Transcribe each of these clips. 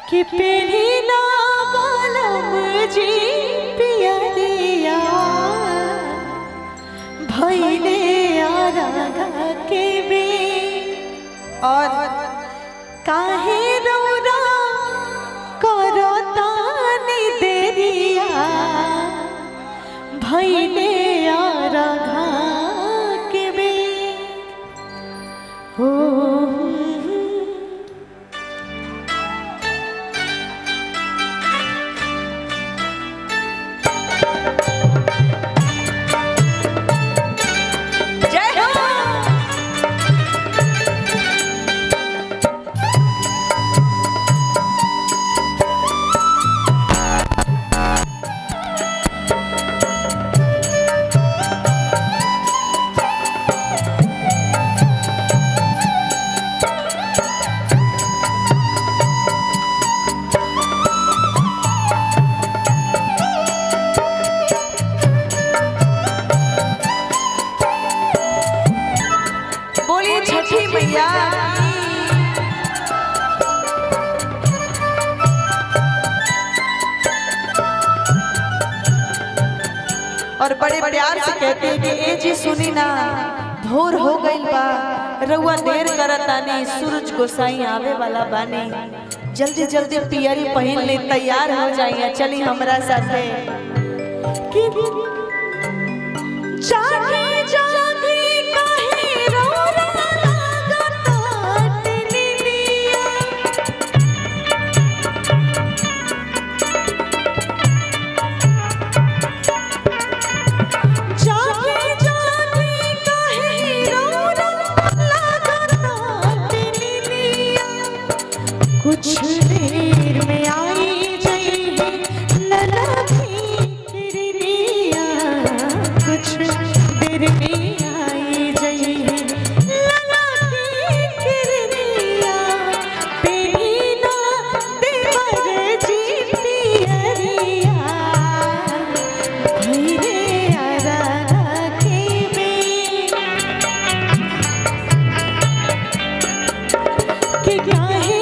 कि पेढ़ीना बालम जी पियरिया भैले आरागा के बे और काहे रौरा करतानी देरिया भैले आरागा के बे हो छठी मैया और बड़े प्यार से कहते हैं कि ए जी सुनी ना भोर हो गई बा रउआ देर करतानी सूरज गोसाई आवे वाला बानी जल्दी जल्दी पियरी पहन ले तैयार हो जाइए चली हमरा साथे कि जागे जागे काहे रोरा कुछ देर में आई जई लला की किरनिया कुछ देर में आई जई लला की किरनिया पेढ़ीना देवर जी पियरिया भैले आरागा के बे कि काहे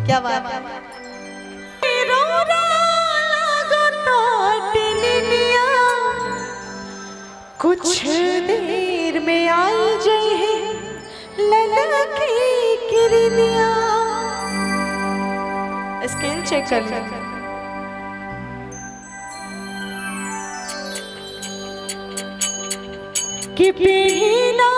क्या बात है कुछ देर में आई जई है लला की किरनिया स्केल चेक कर ले कि पीना